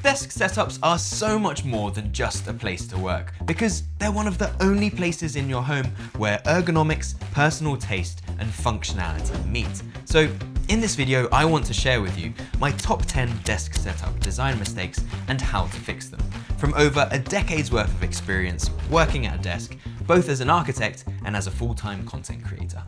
Desk setups are so much more than just a place to work, because they're one of the only places in your home where ergonomics, personal taste, and functionality meet. So in this video, I want to share with you my top 10 desk setup design mistakes and how to fix them, from over a decade's worth of experience working at a desk, both as an architect and as a full-time content creator.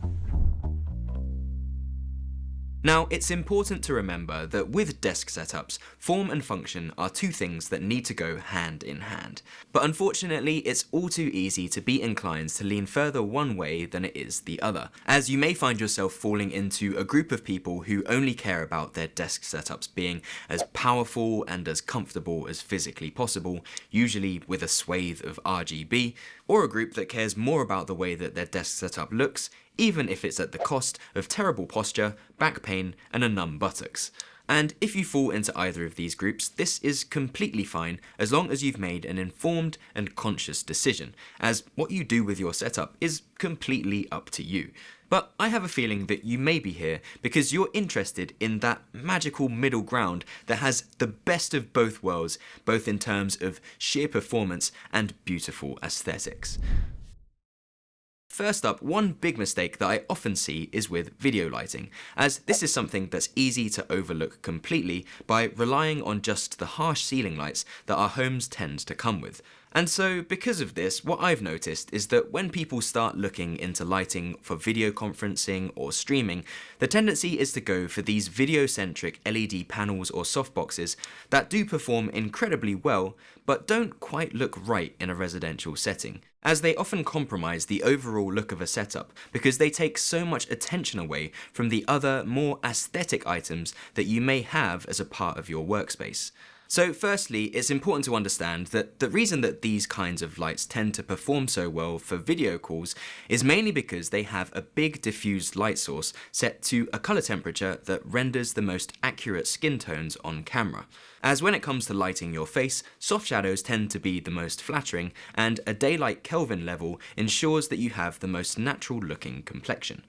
Now, it's important to remember that with desk setups, form and function are two things that need to go hand in hand. But unfortunately, it's all too easy to be inclined to lean further one way than it is the other, as you may find yourself falling into a group of people who only care about their desk setups being as powerful and as comfortable as physically possible, usually with a swathe of RGB, or a group that cares more about the way that their desk setup looks, even if it's at the cost of terrible posture, back pain, and a numb buttocks. And if you fall into either of these groups, this is completely fine as long as you've made an informed and conscious decision, as what you do with your setup is completely up to you. But I have a feeling that you may be here because you're interested in that magical middle ground that has the best of both worlds, both in terms of sheer performance and beautiful aesthetics. First up, one big mistake that I often see is with video lighting, as this is something that's easy to overlook completely by relying on just the harsh ceiling lights that our homes tend to come with. And so, because of this, what I've noticed is that when people start looking into lighting for video conferencing or streaming, the tendency is to go for these video-centric LED panels or softboxes that do perform incredibly well, but don't quite look right in a residential setting, as they often compromise the overall look of a setup because they take so much attention away from the other, more aesthetic items that you may have as a part of your workspace. So firstly, it's important to understand that the reason that these kinds of lights tend to perform so well for video calls is mainly because they have a big diffused light source set to a color temperature that renders the most accurate skin tones on camera. As when it comes to lighting your face, soft shadows tend to be the most flattering, and a daylight Kelvin level ensures that you have the most natural looking complexion.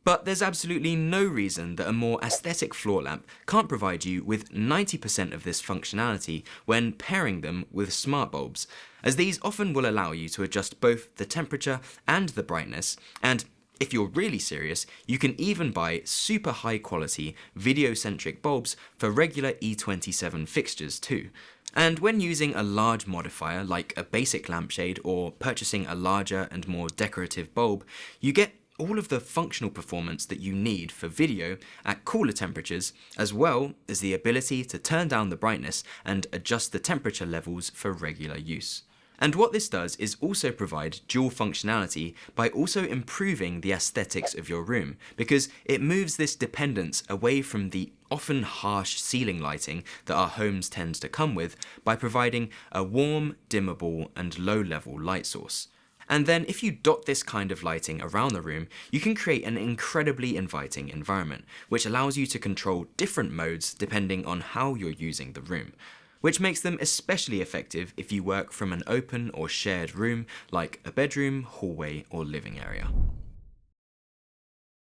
But there's absolutely no reason that a more aesthetic floor lamp can't provide you with 90% of this functionality when pairing them with smart bulbs, as these often will allow you to adjust both the temperature and the brightness, and if you're really serious, you can even buy super high quality video-centric bulbs for regular E27 fixtures too. And when using a large modifier like a basic lampshade or purchasing a larger and more decorative bulb, you get all of the functional performance that you need for video at cooler temperatures, as well as the ability to turn down the brightness and adjust the temperature levels for regular use. And what this does is also provide dual functionality by also improving the aesthetics of your room, because it moves this dependence away from the often harsh ceiling lighting that our homes tend to come with by providing a warm, dimmable, and low-level light source. And then if you dot this kind of lighting around the room, you can create an incredibly inviting environment, which allows you to control different modes depending on how you're using the room, which makes them especially effective if you work from an open or shared room like a bedroom, hallway, or living area.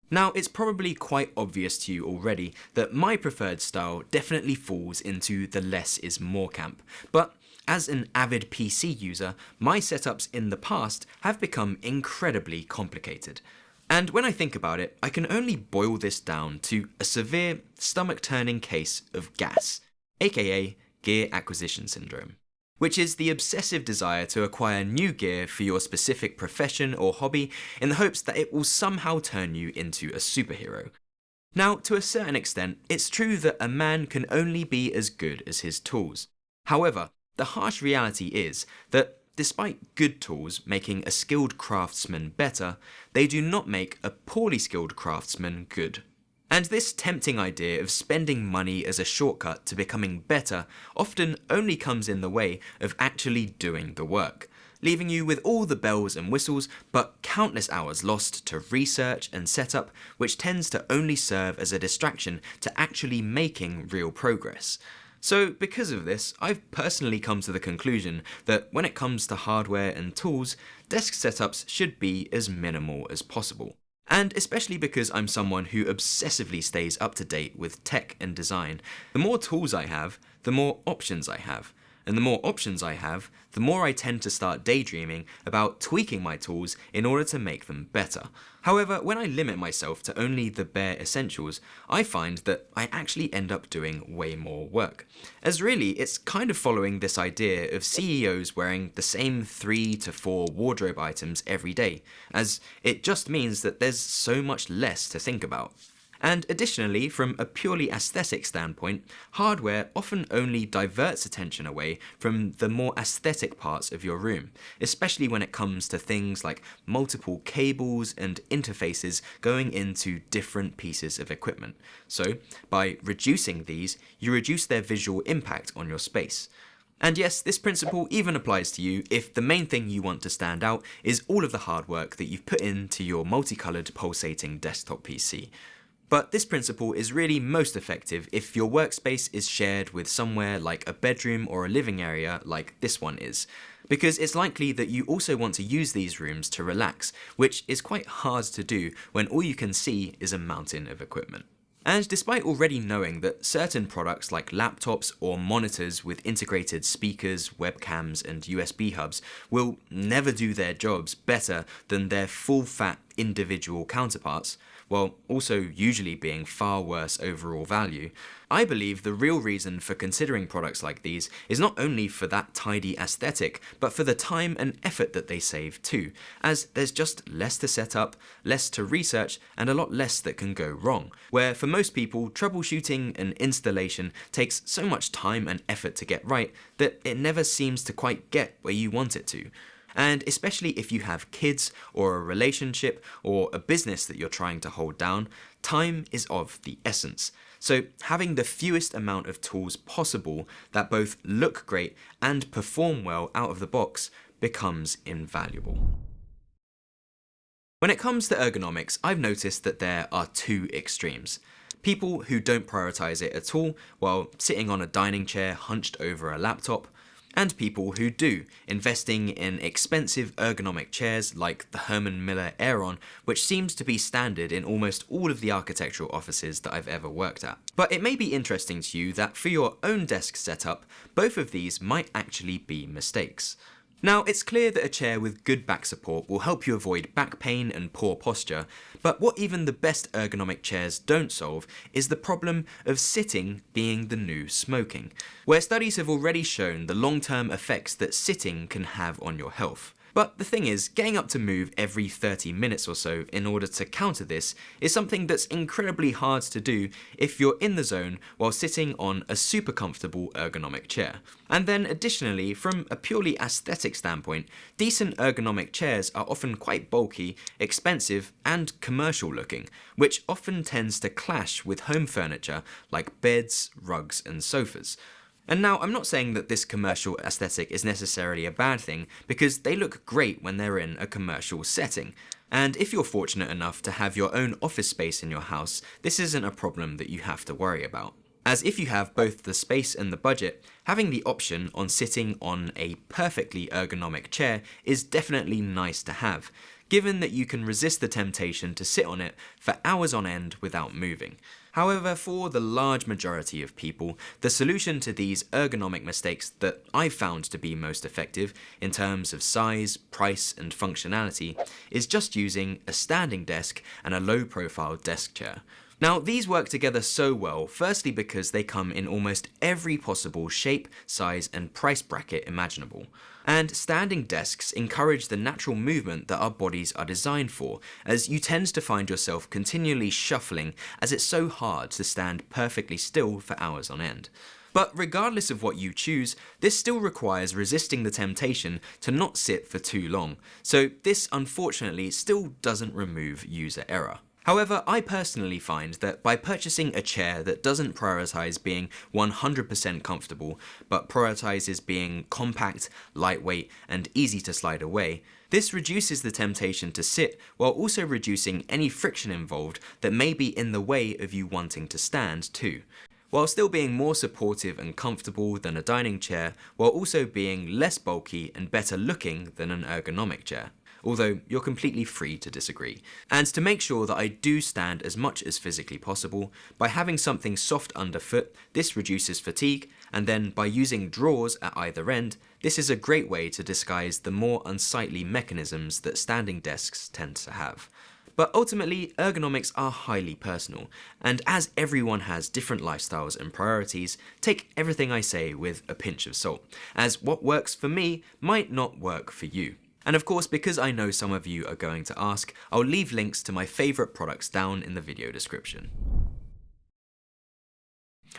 Now, it's probably quite obvious to you already that my preferred style definitely falls into the less is more camp, but as an avid PC user, my setups in the past have become incredibly complicated. And when I think about it, I can only boil this down to a severe stomach-turning case of G.A.S, aka Gear Acquisition Syndrome, which is the obsessive desire to acquire new gear for your specific profession or hobby in the hopes that it will somehow turn you into a superhero. Now, to a certain extent, it's true that a man can only be as good as his tools. However, the harsh reality is that despite good tools making a skilled craftsman better, they do not make a poorly skilled craftsman good. And this tempting idea of spending money as a shortcut to becoming better often only comes in the way of actually doing the work, leaving you with all the bells and whistles but countless hours lost to research and setup, which tends to only serve as a distraction to actually making real progress. So because of this, I've personally come to the conclusion that when it comes to hardware and tools, desk setups should be as minimal as possible. And especially because I'm someone who obsessively stays up to date with tech and design, the more tools I have, the more options I have. And the more options I have, the more I tend to start daydreaming about tweaking my tools in order to make them better. However, when I limit myself to only the bare essentials, I find that I actually end up doing way more work. As really, it's kind of following this idea of CEOs wearing the same 3 to 4 wardrobe items every day, as it just means that there's so much less to think about. And additionally, from a purely aesthetic standpoint, hardware often only diverts attention away from the more aesthetic parts of your room, especially when it comes to things like multiple cables and interfaces going into different pieces of equipment. So, by reducing these, you reduce their visual impact on your space. And yes, this principle even applies to you if the main thing you want to stand out is all of the hard work that you've put into your multicolored pulsating desktop PC. But this principle is really most effective if your workspace is shared with somewhere like a bedroom or a living area like this one is, because it's likely that you also want to use these rooms to relax, which is quite hard to do when all you can see is a mountain of equipment. And despite already knowing that certain products like laptops or monitors with integrated speakers, webcams, and USB hubs will never do their jobs better than their full-fat individual counterparts, while also usually being far worse overall value, I believe the real reason for considering products like these is not only for that tidy aesthetic, but for the time and effort that they save too, as there's just less to set up, less to research, and a lot less that can go wrong, where for most people, troubleshooting and installation takes so much time and effort to get right that it never seems to quite get where you want it to. And especially if you have kids or a relationship or a business that you're trying to hold down, time is of the essence. So having the fewest amount of tools possible that both look great and perform well out of the box becomes invaluable. When it comes to ergonomics, I've noticed that there are two extremes. People who don't prioritize it at all while sitting on a dining chair hunched over a laptop, and people who do, investing in expensive ergonomic chairs like the Herman Miller Aeron, which seems to be standard in almost all of the architectural offices that I've ever worked at. But it may be interesting to you that for your own desk setup, both of these might actually be mistakes. Now, it's clear that a chair with good back support will help you avoid back pain and poor posture, but what even the best ergonomic chairs don't solve is the problem of sitting being the new smoking, where studies have already shown the long-term effects that sitting can have on your health. But the thing is, getting up to move every 30 minutes or so in order to counter this is something that's incredibly hard to do if you're in the zone while sitting on a super comfortable ergonomic chair. And then additionally, from a purely aesthetic standpoint, decent ergonomic chairs are often quite bulky, expensive, and commercial looking, which often tends to clash with home furniture like beds, rugs, and sofas. And now, I'm not saying that this commercial aesthetic is necessarily a bad thing, because they look great when they're in a commercial setting. And if you're fortunate enough to have your own office space in your house, this isn't a problem that you have to worry about. As if you have both the space and the budget, having the option on sitting on a perfectly ergonomic chair is definitely nice to have, given that you can resist the temptation to sit on it for hours on end without moving. However, for the large majority of people, the solution to these ergonomic mistakes that I've found to be most effective in terms of size, price, and functionality is just using a standing desk and a low-profile desk chair. Now, these work together so well, firstly because they come in almost every possible shape, size, and price bracket imaginable. And standing desks encourage the natural movement that our bodies are designed for, as you tend to find yourself continually shuffling as it's so hard to stand perfectly still for hours on end. But regardless of what you choose, this still requires resisting the temptation to not sit for too long, so this unfortunately still doesn't remove user error. However, I personally find that by purchasing a chair that doesn't prioritize being 100% comfortable, but prioritizes being compact, lightweight, and easy to slide away, this reduces the temptation to sit while also reducing any friction involved that may be in the way of you wanting to stand too, while still being more supportive and comfortable than a dining chair, while also being less bulky and better looking than an ergonomic chair. although you're completely free to disagree. And to make sure that I do stand as much as physically possible, by having something soft underfoot, this reduces fatigue, and then by using drawers at either end, this is a great way to disguise the more unsightly mechanisms that standing desks tend to have. But ultimately, ergonomics are highly personal, and as everyone has different lifestyles and priorities, take everything I say with a pinch of salt, as what works for me might not work for you. And of course, because I know some of you are going to ask, I'll leave links to my favourite products down in the video description.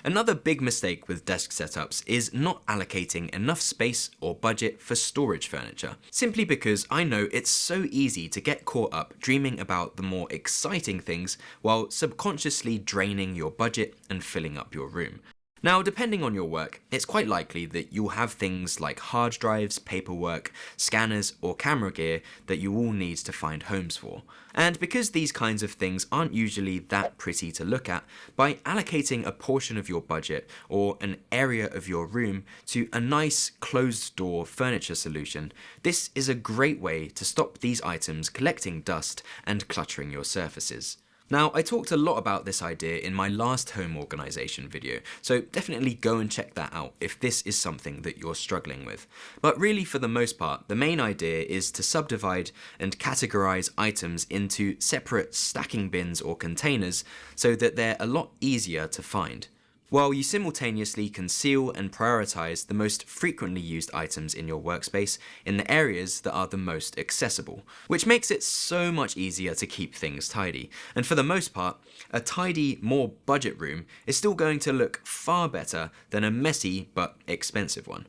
Another big mistake with desk setups is not allocating enough space or budget for storage furniture, simply because I know it's so easy to get caught up dreaming about the more exciting things while subconsciously draining your budget and filling up your room. Now, depending on your work, it's quite likely that you'll have things like hard drives, paperwork, scanners, or camera gear that you all need to find homes for. And because these kinds of things aren't usually that pretty to look at, by allocating a portion of your budget or an area of your room to a nice closed-door furniture solution, this is a great way to stop these items collecting dust and cluttering your surfaces. Now, I talked a lot about this idea in my last home organisation video, so definitely go and check that out if this is something that you're struggling with. But really, for the most part, the main idea is to subdivide and categorise items into separate stacking bins or containers so that they're a lot easier to find, while you simultaneously conceal and prioritise the most frequently used items in your workspace in the areas that are the most accessible, which makes it so much easier to keep things tidy. And for the most part, a tidy, more budget room is still going to look far better than a messy but expensive one.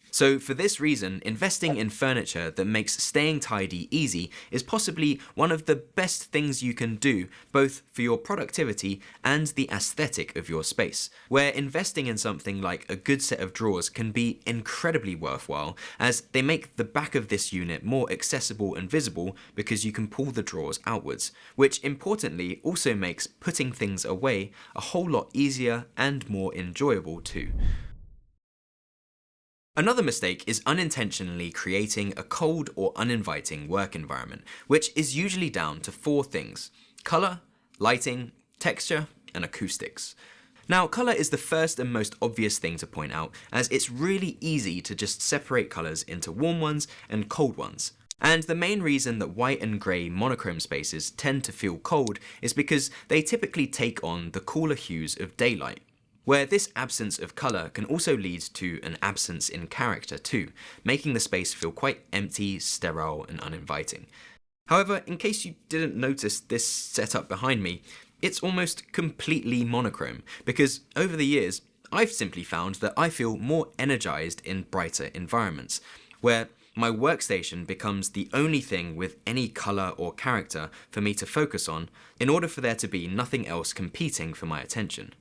So for this reason, investing in furniture that makes staying tidy easy is possibly one of the best things you can do, both for your productivity and the aesthetic of your space, where investing in something like a good set of drawers can be incredibly worthwhile, as they make the back of this unit more accessible and visible because you can pull the drawers outwards, which importantly also makes putting things away a whole lot easier and more enjoyable too. Another mistake is unintentionally creating a cold or uninviting work environment, which is usually down to 4 things: colour, lighting, texture, and acoustics. Now, colour is the first and most obvious thing to point out, as it's really easy to just separate colours into warm ones and cold ones. And the main reason that white and grey monochrome spaces tend to feel cold is because they typically take on the cooler hues of daylight, where this absence of colour can also lead to an absence in character too, making the space feel quite empty, sterile, and uninviting. However, in case you didn't notice this setup behind me, it's almost completely monochrome, because over the years, I've simply found that I feel more energised in brighter environments, where my workstation becomes the only thing with any colour or character for me to focus on, in order for there to be nothing else competing for my attention.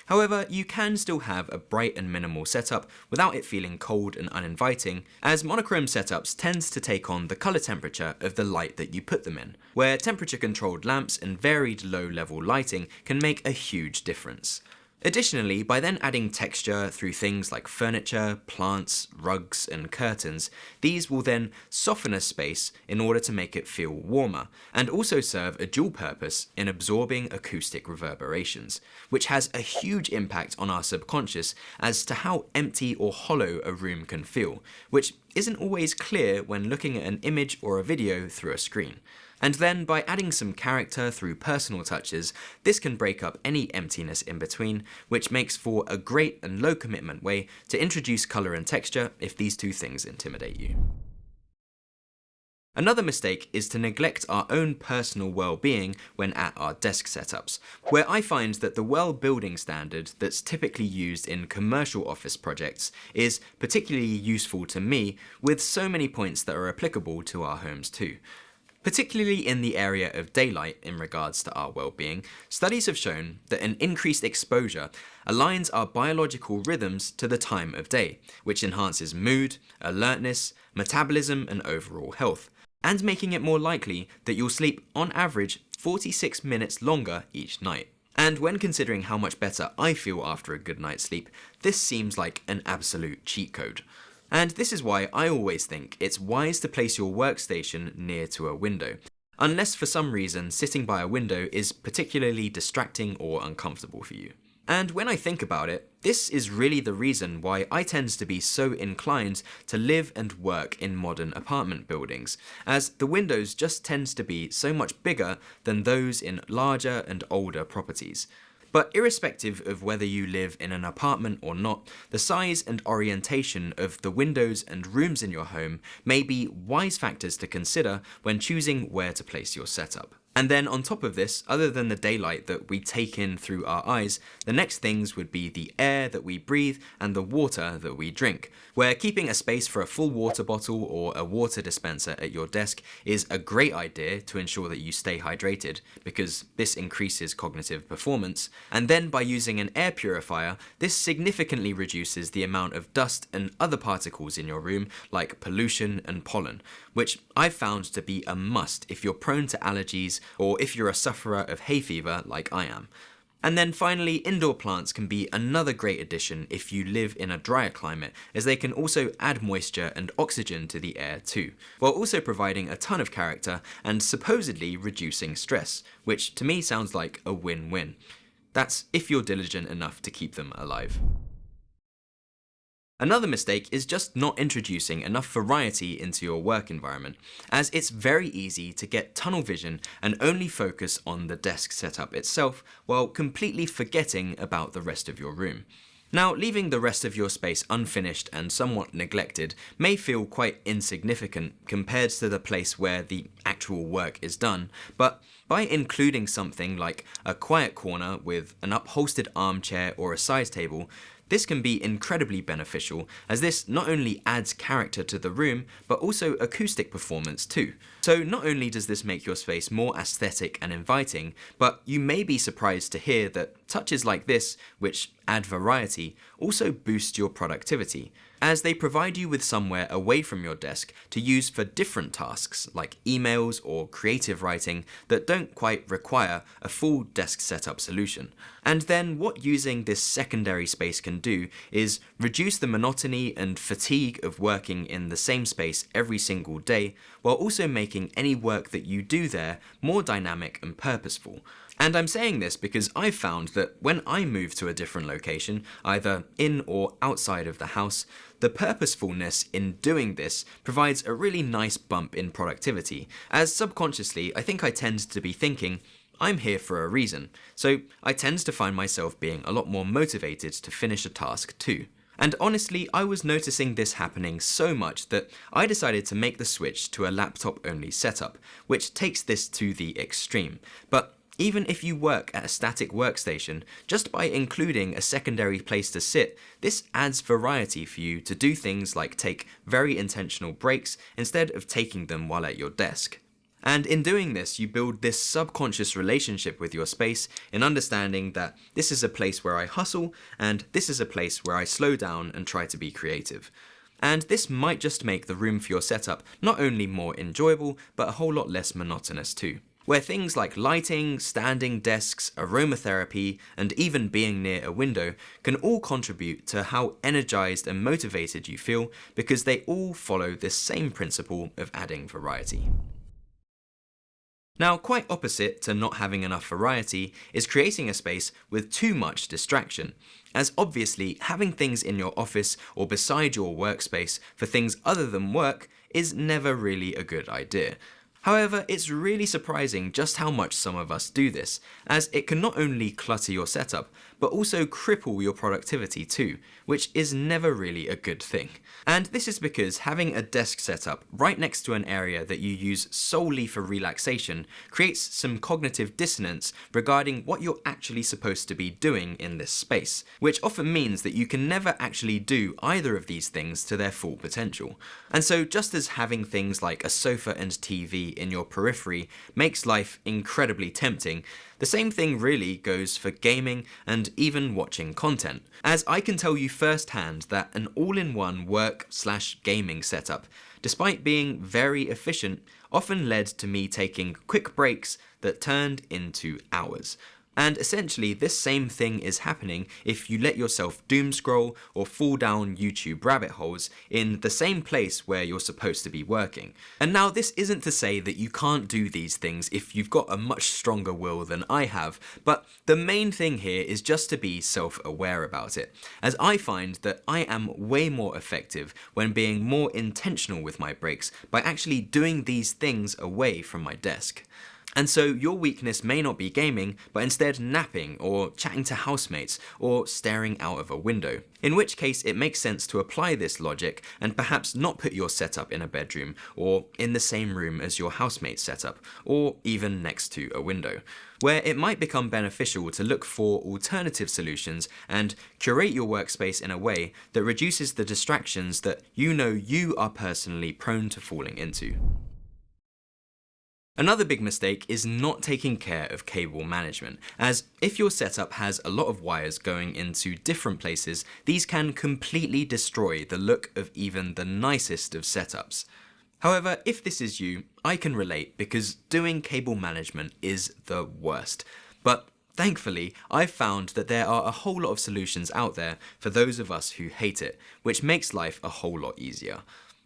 However, you can still have a bright and minimal setup without it feeling cold and uninviting, as monochrome setups tend to take on the colour temperature of the light that you put them in, where temperature controlled lamps and varied low level lighting can make a huge difference. Additionally, by then adding texture through things like furniture, plants, rugs, and curtains, these will then soften a space in order to make it feel warmer, and also serve a dual purpose in absorbing acoustic reverberations, which has a huge impact on our subconscious as to how empty or hollow a room can feel, which isn't always clear when looking at an image or a video through a screen. And then by adding some character through personal touches, this can break up any emptiness in between, which makes for a great and low commitment way to introduce colour and texture if these 2 things intimidate you. Another mistake is to neglect our own personal well-being when at our desk setups, where I find that the well-building standard that's typically used in commercial office projects is particularly useful to me, with so many points that are applicable to our homes too. Particularly in the area of daylight in regards to our well-being, studies have shown that an increased exposure aligns our biological rhythms to the time of day, which enhances mood, alertness, metabolism, and overall health, and making it more likely that you'll sleep on average 46 minutes longer each night. And when considering how much better I feel after a good night's sleep, this seems like an absolute cheat code. And this is why I always think it's wise to place your workstation near to a window, unless for some reason sitting by a window is particularly distracting or uncomfortable for you. And when I think about it, this is really the reason why I tend to be so inclined to live and work in modern apartment buildings, as the windows just tend to be so much bigger than those in larger and older properties. But irrespective of whether you live in an apartment or not, the size and orientation of the windows and rooms in your home may be wise factors to consider when choosing where to place your setup. And then on top of this, other than the daylight that we take in through our eyes, the next things would be the air that we breathe and the water that we drink, where keeping a space for a full water bottle or a water dispenser at your desk is a great idea to ensure that you stay hydrated, because this increases cognitive performance. And then by using an air purifier, this significantly reduces the amount of dust and other particles in your room, like pollution and pollen, which I've found to be a must if you're prone to allergies or if you're a sufferer of hay fever like I am. And then finally, indoor plants can be another great addition if you live in a drier climate, as they can also add moisture and oxygen to the air too, while also providing a ton of character and supposedly reducing stress, which to me sounds like a win-win. That's if you're diligent enough to keep them alive. Another mistake is just not introducing enough variety into your work environment, as it's very easy to get tunnel vision and only focus on the desk setup itself while completely forgetting about the rest of your room. Now, leaving the rest of your space unfinished and somewhat neglected may feel quite insignificant compared to the place where the actual work is done, but by including something like a quiet corner with an upholstered armchair or a side table, this can be incredibly beneficial, as this not only adds character to the room, but also acoustic performance too. So not only does this make your space more aesthetic and inviting, but you may be surprised to hear that touches like this, which add variety, also boost your productivity, as they provide you with somewhere away from your desk to use for different tasks like emails or creative writing that don't quite require a full desk setup solution. And then what using this secondary space can do is reduce the monotony and fatigue of working in the same space every single day, while also making any work that you do there more dynamic and purposeful. And I'm saying this because I've found that when I move to a different location, either in or outside of the house, the purposefulness in doing this provides a really nice bump in productivity, as subconsciously I think I tend to be thinking, I'm here for a reason, so I tend to find myself being a lot more motivated to finish a task too. And honestly, I was noticing this happening so much that I decided to make the switch to a laptop-only setup, which takes this to the extreme. But even if you work at a static workstation, just by including a secondary place to sit, this adds variety for you to do things like take very intentional breaks instead of taking them while at your desk. And in doing this, you build this subconscious relationship with your space in understanding that this is a place where I hustle and this is a place where I slow down and try to be creative. And this might just make the room for your setup not only more enjoyable, but a whole lot less monotonous too, where things like lighting, standing desks, aromatherapy, and even being near a window can all contribute to how energized and motivated you feel, because they all follow this same principle of adding variety. Now, quite opposite to not having enough variety is creating a space with too much distraction, as obviously having things in your office or beside your workspace for things other than work is never really a good idea. However, it's really surprising just how much some of us do this, as it can not only clutter your setup, but also cripple your productivity too, which is never really a good thing. And this is because having a desk setup right next to an area that you use solely for relaxation creates some cognitive dissonance regarding what you're actually supposed to be doing in this space, which often means that you can never actually do either of these things to their full potential. And so just as having things like a sofa and TV in your periphery makes life incredibly tempting, the same thing really goes for gaming and even watching content, as I can tell you firsthand that an all-in-one work/gaming setup, despite being very efficient, often led to me taking quick breaks that turned into hours. And essentially, this same thing is happening if you let yourself doom scroll or fall down YouTube rabbit holes in the same place where you're supposed to be working. And now, this isn't to say that you can't do these things if you've got a much stronger will than I have, but the main thing here is just to be self-aware about it, as I find that I am way more effective when being more intentional with my breaks by actually doing these things away from my desk. And so your weakness may not be gaming, but instead napping or chatting to housemates or staring out of a window. In which case it makes sense to apply this logic and perhaps not put your setup in a bedroom or in the same room as your housemate's setup, or even next to a window, where it might become beneficial to look for alternative solutions and curate your workspace in a way that reduces the distractions that you know you are personally prone to falling into. Another big mistake is not taking care of cable management, as if your setup has a lot of wires going into different places, these can completely destroy the look of even the nicest of setups. However, if this is you, I can relate because doing cable management is the worst. But thankfully, I've found that there are a whole lot of solutions out there for those of us who hate it, which makes life a whole lot easier.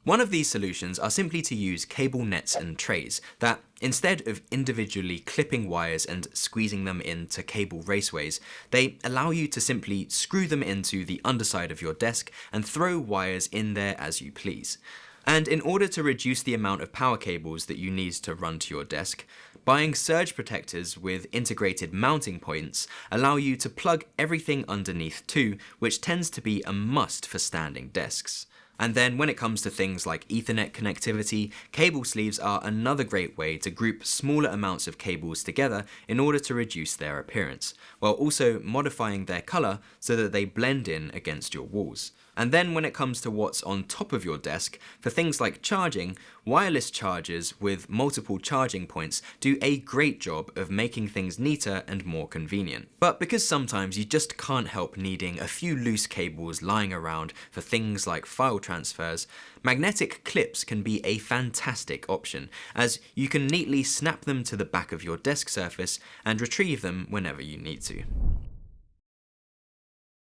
One of these solutions are simply to use cable nets and trays that, instead of individually clipping wires and squeezing them into cable raceways, they allow you to simply screw them into the underside of your desk and throw wires in there as you please. And in order to reduce the amount of power cables that you need to run to your desk, buying surge protectors with integrated mounting points allow you to plug everything underneath too, which tends to be a must for standing desks. And then when it comes to things like Ethernet connectivity, cable sleeves are another great way to group smaller amounts of cables together in order to reduce their appearance, while also modifying their color so that they blend in against your walls. And then when it comes to what's on top of your desk, for things like charging, wireless chargers with multiple charging points do a great job of making things neater and more convenient. But because sometimes you just can't help needing a few loose cables lying around for things like file transfers, magnetic clips can be a fantastic option, as you can neatly snap them to the back of your desk surface and retrieve them whenever you need to.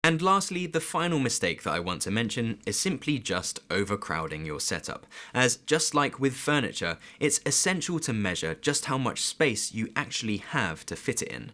And lastly, the final mistake that I want to mention is simply just overcrowding your setup, as just like with furniture, it's essential to measure just how much space you actually have to fit it in.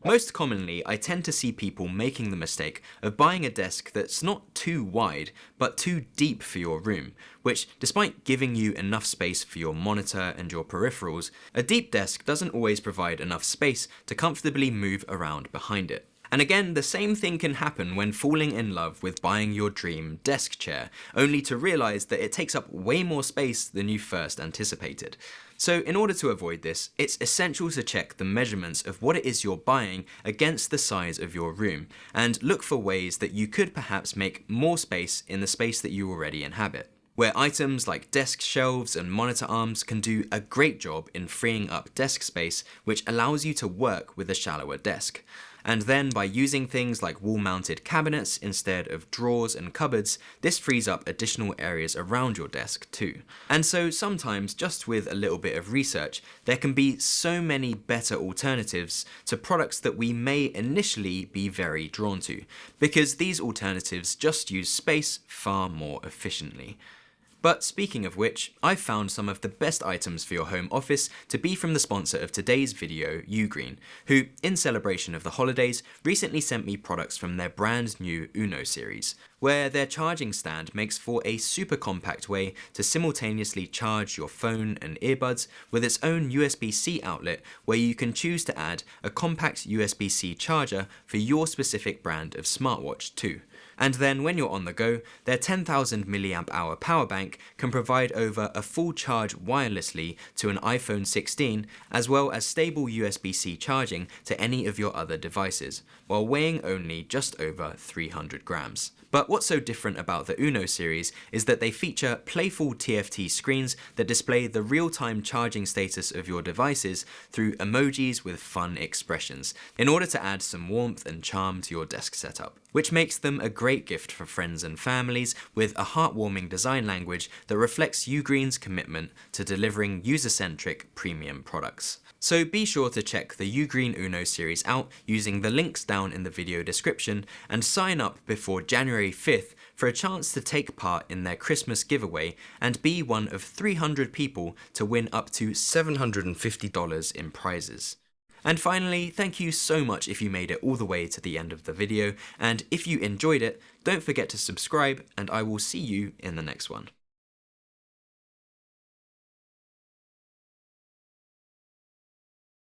Most commonly, I tend to see people making the mistake of buying a desk that's not too wide, but too deep for your room, which, despite giving you enough space for your monitor and your peripherals, a deep desk doesn't always provide enough space to comfortably move around behind it. And again, the same thing can happen when falling in love with buying your dream desk chair, only to realize that it takes up way more space than you first anticipated. So in order to avoid this, it's essential to check the measurements of what it is you're buying against the size of your room, and look for ways that you could perhaps make more space in the space that you already inhabit, where items like desk shelves and monitor arms can do a great job in freeing up desk space, which allows you to work with a shallower desk. And then by using things like wall-mounted cabinets instead of drawers and cupboards, this frees up additional areas around your desk too. And so sometimes, just with a little bit of research, there can be so many better alternatives to products that we may initially be very drawn to, because these alternatives just use space far more efficiently. But speaking of which, I've found some of the best items for your home office to be from the sponsor of today's video, UGREEN, who, in celebration of the holidays, recently sent me products from their brand new Uno series, where their charging stand makes for a super compact way to simultaneously charge your phone and earbuds with its own USB-C outlet, where you can choose to add a compact USB-C charger for your specific brand of smartwatch too. And then when you're on the go, their 10,000 mAh power bank can provide over a full charge wirelessly to an iPhone 16, as well as stable USB-C charging to any of your other devices, while weighing only just over 300 grams. But what's so different about the Uno series is that they feature playful TFT screens that display the real-time charging status of your devices through emojis with fun expressions, in order to add some warmth and charm to your desk setup, which makes them a great gift for friends and families with a heartwarming design language that reflects UGREEN's commitment to delivering user-centric premium products. So be sure to check the UGREEN Uno series out using the links down in the video description and sign up before January 5th for a chance to take part in their Christmas giveaway and be one of 300 people to win up to $750 in prizes. And finally, thank you so much if you made it all the way to the end of the video, and if you enjoyed it, don't forget to subscribe and I will see you in the next one.